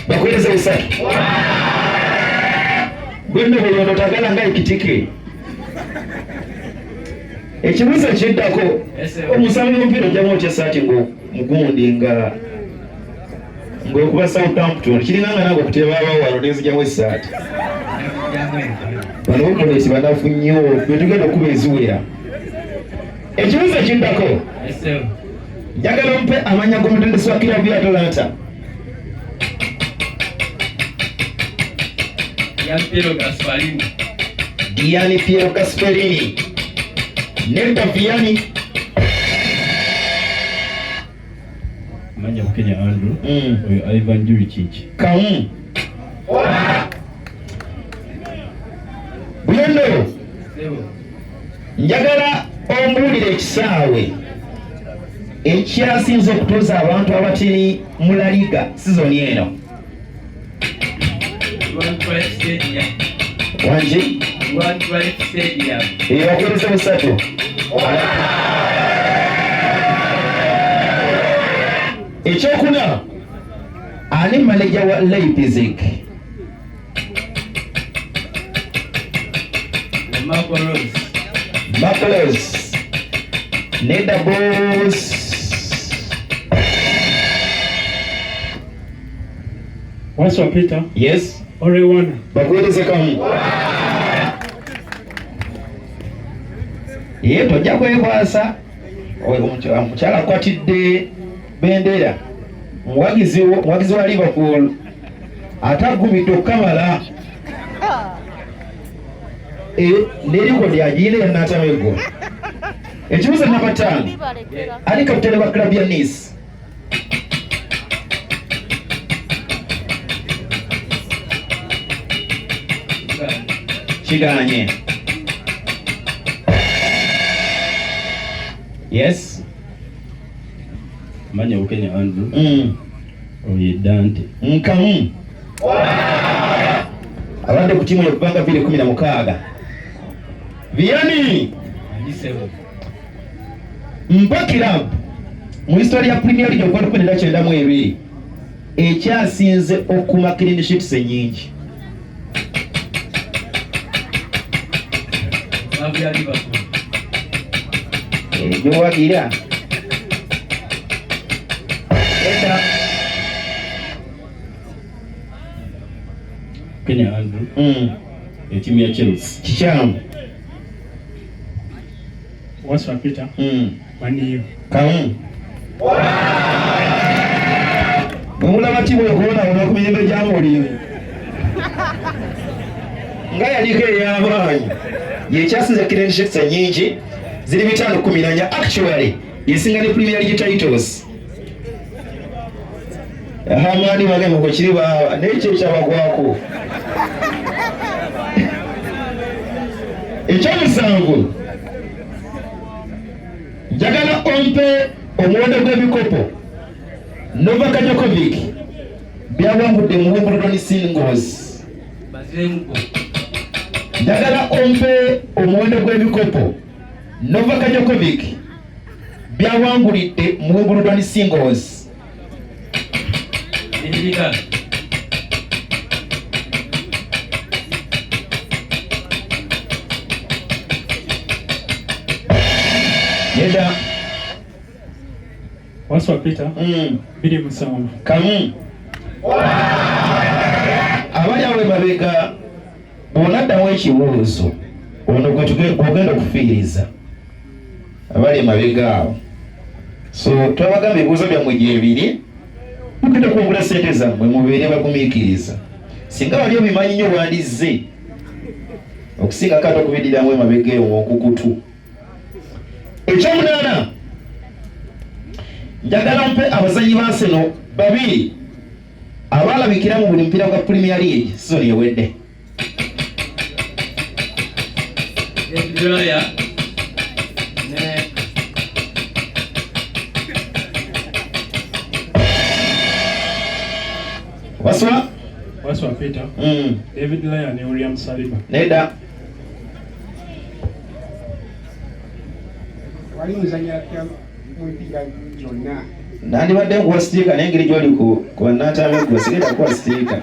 bakweleza esatu gwendo buli otagala nga ekitike ekibuuzo kiddako omusambi w'omupiira ojjamu otya saati ng'omugundi ng'okuba Southampton kiringanga nange okuteeba abawalo nezigyamu essaati bano bumulesi banafu nnyo betugenda okuba eziwera ekibuuzo kiddako njagala mpe amanya g'omutendesi wa kirabu ya Atalanta Gianni Piero Gasperini Nelda Vianney manya Kenya Andrew Ivan Juricic Kamu Buyendo njagala ombuulire ekisaawe ekyasinze okutuuza abantu abatini mu La Liga sizoni eno wangi bakweleza busatu ekyokuna ani maneja wa Leipzig Marco Rose Neda Boss Waswa Peter yes Orewana bakweleze kamu ye tojja kwekwasa omukyala akwatidde bendera muwagizi wa Liverpool atagumidde okukamala nerikodi agiina enatamego ekibuuzo namba 5 ali kapitani wa klabu ya Nice kiganye yes manya Kenya Andrew oye Dante nkamu abadde ku tiimu y'okubanga 2016 Vianney mpa kirabu mu historia ya Premier League okwenda 1992 ekyasinze okuma clean sheets ennyingi gyowagira Kenya Andrew etimu ya Chelsea kikyamu Waswa Peter Maniyo kamu bwemulaba tiimu okuwona olwokuminyembe gyamulimu nga yaliko ey'amaanyi yekyasinze clean sheets ennyingi ziri 514 actually yesinga ne Premier League titles amaani bagamba ko kiri baba nekyo kyabagwako ekyomusanvu njagala ompe omuwendo gw'ebikopo Novak Djokovic byawangudde mu Wimbledon singles njagala ompe omuwendo gw'ebikopo Novak Djokovic byawangulidde mu Wimbledon singles Yeda Waswa Peter biri musanvu kamu abali awe mabega bw'onaddamu ekibuuzo ono gwogenda okufiiriza abali emabega awo so twabagamba ebibuuzo byammwe gyebiri mugenda kwongula ssente zammwe mubeere bagumiikiriza singa wali obimanyi nnyo wandizze okusinga kati okubiddiramu emabega eyo ng'okukutu ekyomunaana njagala mpe abazanyi ba Arsenal babiri abalabikira mu buli mupiira gwa Premier League sizoni ewedde Waswa Peter David Laya ne William Saliba Neda wali muzanya mupiira gyonna nandibadde nkuwa sitika n'engeri gy'oli ku bannatame gwe sigenda kuwa sitika.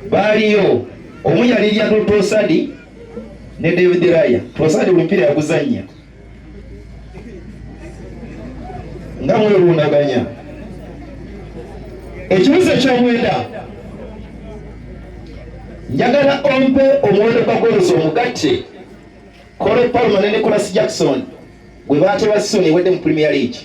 Baaliyo omu yali lya Trossard ne David Raya. Trossard buli mpira yaguzannya nga mwelundaganya. Ekibuzo eky'omwenda njagala ompe omuwendo gwa golosi omugatte Cole Palmer ne Nicholas Jackson bwe baateba Sony ewedde mu Premier League.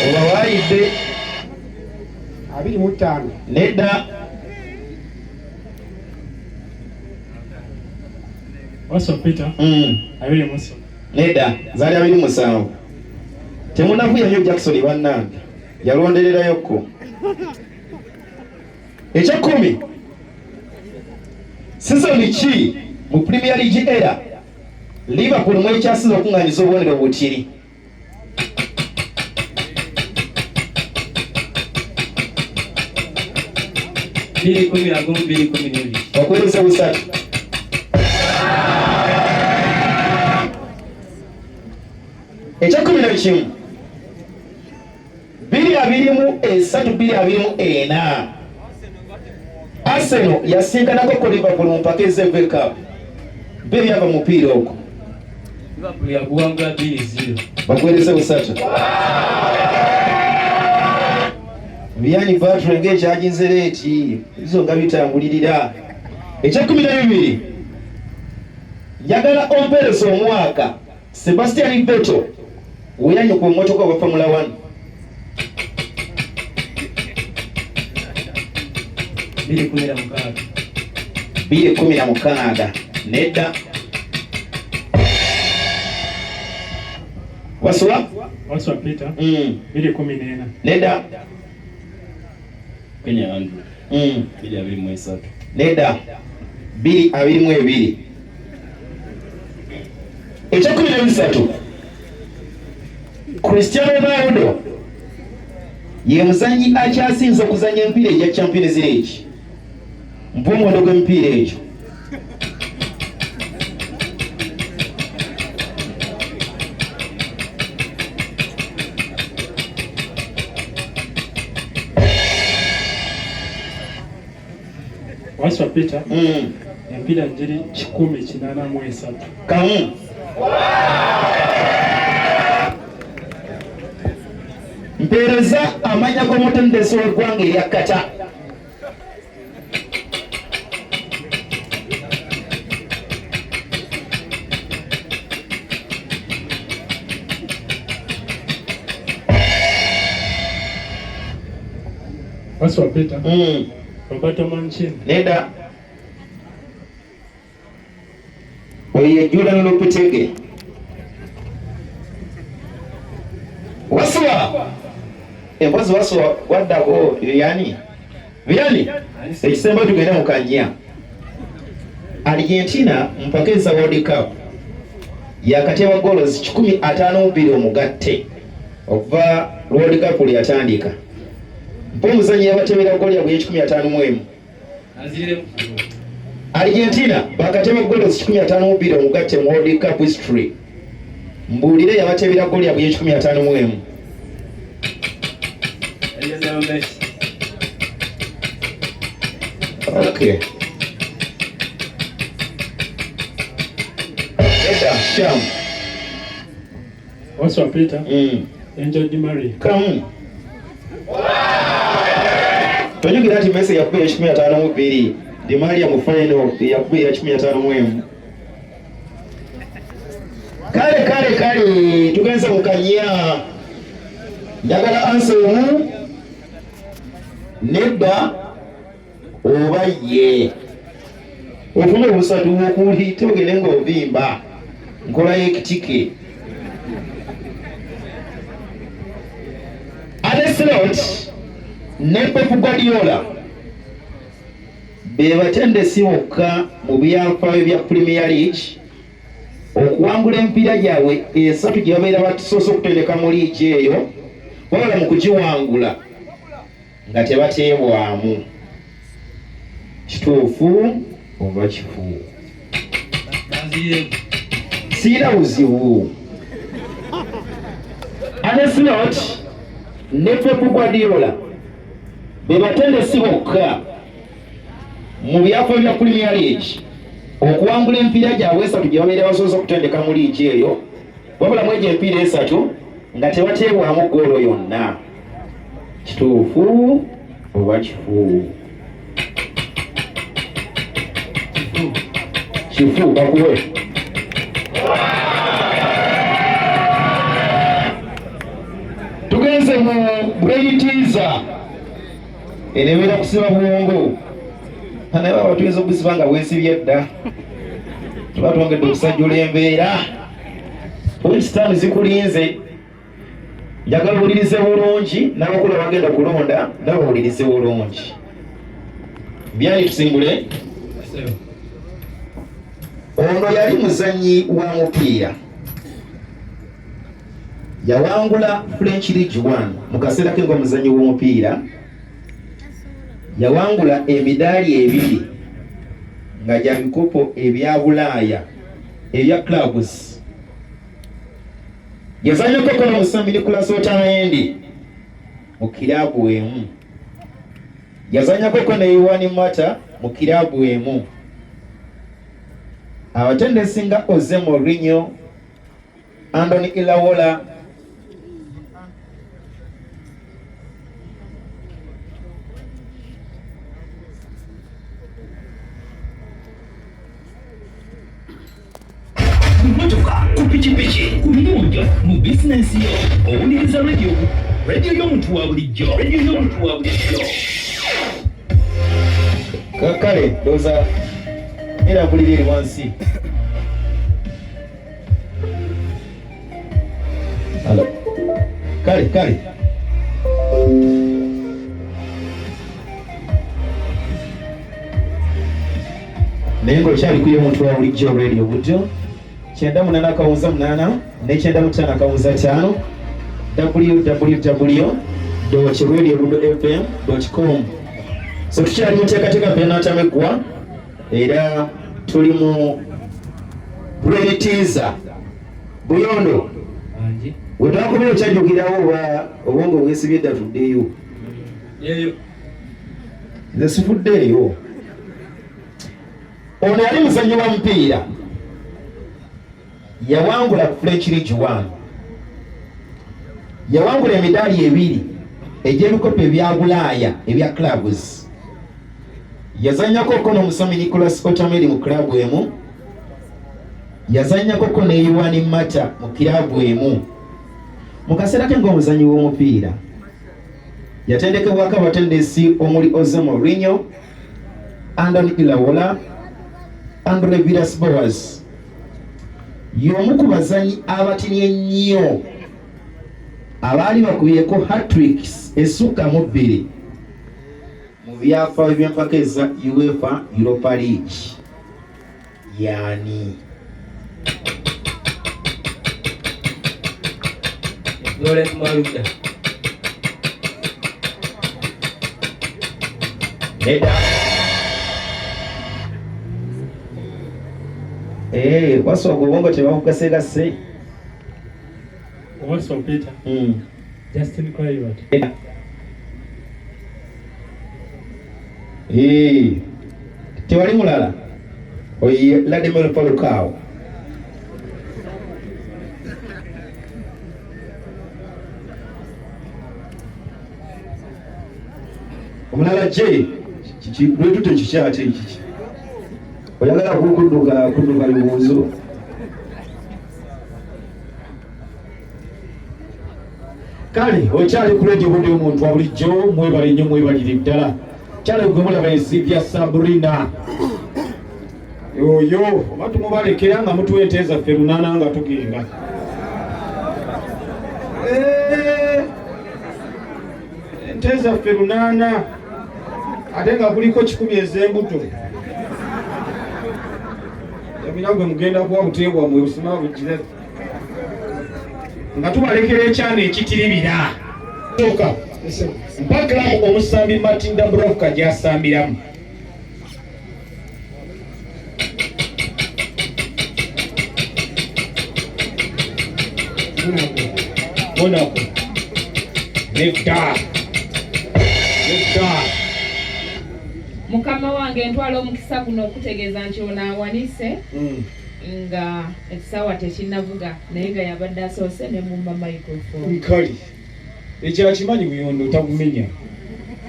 Oba waayidde 25 nedda Wasswa Peter 27 nedda zaali 27. Temunavuya nnyo Jackson bannange yalondererayokko. Ekya-10 sizoni ki mu Premier League era Liverpool mwekyasinze okuŋŋaanyiza obubonero butiri? Bakwiriza busatu. Ekya-11 2-23-24 Arsenal yasinkanako ku Liverpool mu mpaka ez'FA Cup. Byava mu mupiira ogwo. Liverpool yaguwangula 2-0. Bakwiriza busatu. Byani Batra ng'ekyaginze leeti izo nga bitambulirira. Ekya-12 njagala ompeereza omwaka Sebastian Vettel weyanye ku mmotoka wa Formula 1. 2016 nedda. Wasswa Peter 2014 nedda. Kenya Andrew 2023 nedda 2022. Ekya-13 Cristiano Ronaldo ye muzanyi akyasinze okuzanya empiira egya Champions League. Mpa omuwendo gw'emipiira egyo. Wasswa Peter empira giri 183 kamu. Mpeereza amanya g'omutendesi w'eggwanga erya Kata. Wasswa Peter Roberto Mancini nedda. Oye Julian Lopetegui. Wasswa empozi Wasswa waddako yani ekisemba tugenda mukanya. Argentina mpaka eza World Cup yakateba goals 152 omugatte okuva World Cup lyatandika. Mpa omuzanyi yabatebera goli yabwe 151. Argentina bakateba goals 152 omugatte mu World Cup history. Mbuulire yabatebera goli yabwe 151. Okay. Sham. Wasswa Peter Angel Di Maria Come. Tonyugira ati Messi yakuba 152 Di Maria mu final yakuba 151. Kale tugenze mukanya. Njagala answer nedda oba ye. Ofuna obusatu okuli togende ng'ovimba nkola y'ekitike. Arne Slot ne Pep Guardiola be batendesi bokka mu byafaayo bya Premier League okuwangula empiira gyabwe esatu gye babeera basoose okutendeka mu liigi eyo wabala mu kugiwangula nga tebateebwamu. kituufu oba kifu? Siina buzibu. Arne Slot ne Pep Guardiola be batendesi bokka mu byafo bya Premier League okuwangula empiira gyabwe esatu gye babeera basoose okutendeka mu liigi eyo, wabula mu egyo empiira esatu nga tebateebwamu ggoolo yonna. Kituufu oba kifu? Kifu bakuwe. Tugenze mu Brain Teaser enebeera kusiba bwongo. Naye baba tuyinza okusiba nga bwesibye dda. Tuba twongedde okusajjula embeera. Points 5 zikulinze. Njagala owulirize bulungi n'abakulu abagenda kulonda nabo bawulirize bulungi. Byali tusimbule. Ono yali muzannyi wa mupiira. Yawangula French League 1 mu kaseera ke ng'omuzannyi w'omupiira. Yawangula emidaali 2 nga gya bikopo ebya Bulaaya ebya clubs. Yazanyako kono musambi Nicholas Otamendi mu kiraabu emu. Yazanyako kono Yohan Mata mu kiraabu emu. Abatendesi nga Jose Mourinho, Andoni Iraola, kumotoka, kupikipiki, ku binyonjo, mu bizinensi yo, owuliriza radio y'omuntu wa bulijjo. Kale doza era buliri wansi. Hello. Kale. Nengo chali kuye muntu wa bulijjo radio budjo. 98.8 ne 95.5 www.radio.fm.com. So tukyali muteekateeka penalty amegwa era tuli mu Brain Teaser. Buyondo wetwakubira okyajjukirawo oba obwongo bwesibye dda tuddeyo? Nze sifuddeeyo. Ono yali muzannyi wa mupiira. Yawangula French League 1. Yawangula emidaali 2 egy'ebikopo ebya Bulaaya ebya clubs. Yazanyako kono omusambi Nicholas Otamendi mu club emu. Yazanyako kono Yohan Mata mu club emu. Mu kaseera ke ng'omuzannyi w'omupiira yatendekebwako abatendesi omuli Jose Mourinho, Andoni Iraola, Andre Villas-Boas. Y'omu ku bazannyi abatini ennyo abaali bakubyeko hat-tricks esukka mu 2 mu byafaayo by'empaka eza UEFA Europa League. Yani Laurent Maluda. Neda. Wasooka obwongo tebakukasegase. Owaso Peter. Justin Kluivert. Tewali mulala. Oye Vladimir Falcao. Omulala je lwetute kikyate ekiki oyagala kudduka lubuuzo. Kale okyali ku radio budde omuntu wa bulijjo mwebale nnyo mwebalire ddala. Kyale gwe mulaba ensibya Sabrina oyo oba tumubalekera nga mutuweteeza ffe lunaana nga tugenda. Enteeza ffe lunaana ate nga kuliko 10 ez'embuto. Eminagwe mugenda kuwa buteebwa mwe busima bugire nga tubalekera ekyana ekitiribira. Toka mpaka omusambi Martin Dubravka gy'asambiramu Monaco. Nedda. Mukama wange ntwala omukisa guno okutegeeza nti ono awanise nga ekisaawa tekinnavuga naye nga yabadde asoose ne mumba microphone. Nkali. Ekyakimanyi buyondo tabumenya.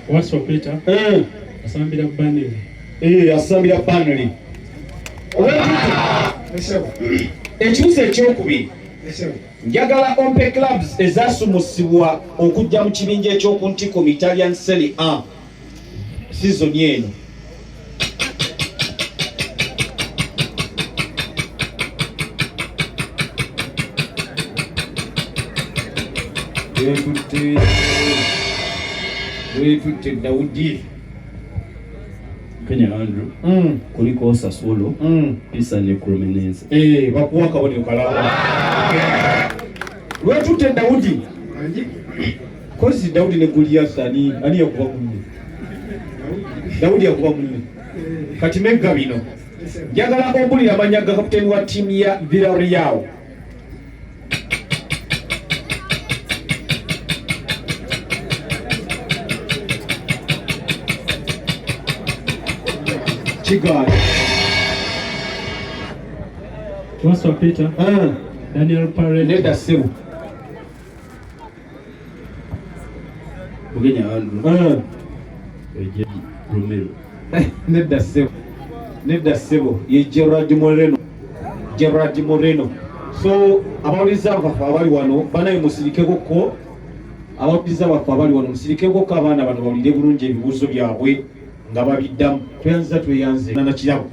Waswa Peter. Asambira banner. Asambira banner. Ekyusa ekyokubiri. Njagala Ompe clubs ezasumusibwa okujja mu kibinja ekyokuntiko mu Italian Serie A season eno. Wetutte Daudi Kenya Andrew kuliko Sassuolo Pisa ne Cremonese bakuwa kabonero kalaba wetutte Daudi kozi Daudi ne Goliath ani yakuba munne Daudi yakuba munne kati megga bino njagala ombulira amanya ga kapiteni wa timu ya Villarreal Chigai. Waswa Peter. Daniel Parrett. Nedda Ssebo. Kenya Andrew. Romero. Nedda Ssebo. Nedda Ssebo ye Gerard Moreno. So abawuliza baffe abali wano banaye musirikeko ko abawuliza baffe abali wano musirikeko ko abaana bano bawulire bulungi ebibuuzo byabwe nga babiddamu tweyanze na kirabo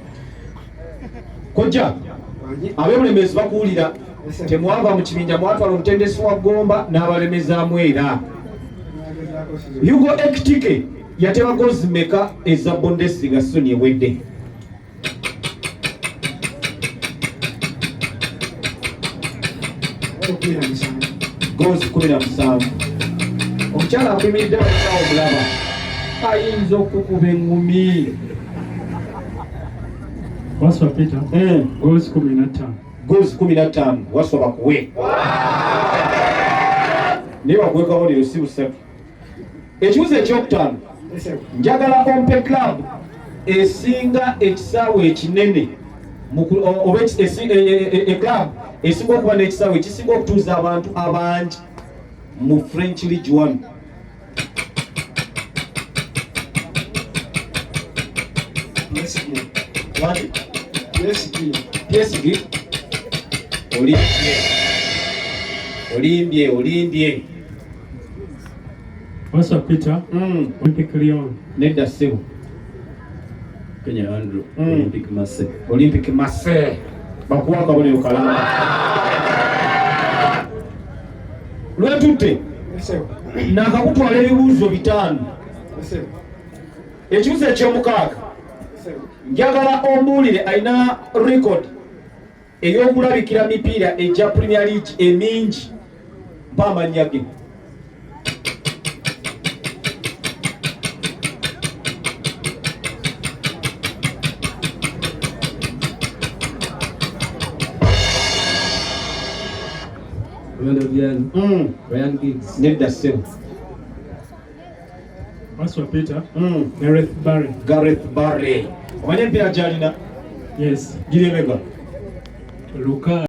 kojja abeebulembezi bakuwulira temwava mu kibinja mwatwala omutendesi wa Gomba n'abalemezaamu era Hugo Ekitike yateba goozi meka eza Bundesliga season ewedde goozi 17 omukyala akwimiridde bakisawo omulaba ayinza okukuba engumi. Waswa Peter. Goals 15. Goals 15 waswa bakuwe. Ne bakuwe kabonero si busatu. Ekibuzo ekyokutaano. Njagala Ompe club esinga ekisaawe ekinene oba club esinga okuba n'ekisaawe ekisinga okutuuza abantu abangi mu French League 1. PSG Olimbie Waswa Peter. Olympic Lyon. Nedda Ssebo. Kenya Andrew. Olympic Marseille bakuwa kabonero kalamba lwetutte nakakutwala ebibuuzo 5 ekibuzo ekyomukaaga njagala ombuulire alina record ey'okulabikira mipiira egya Premier League emingi mpa amannya ge. Ryan Giggs. Nedda Ssebo. Waswa Peter. Gareth Barry. Omanye empiira gy'alina? Yes. Giri emeka? Luka.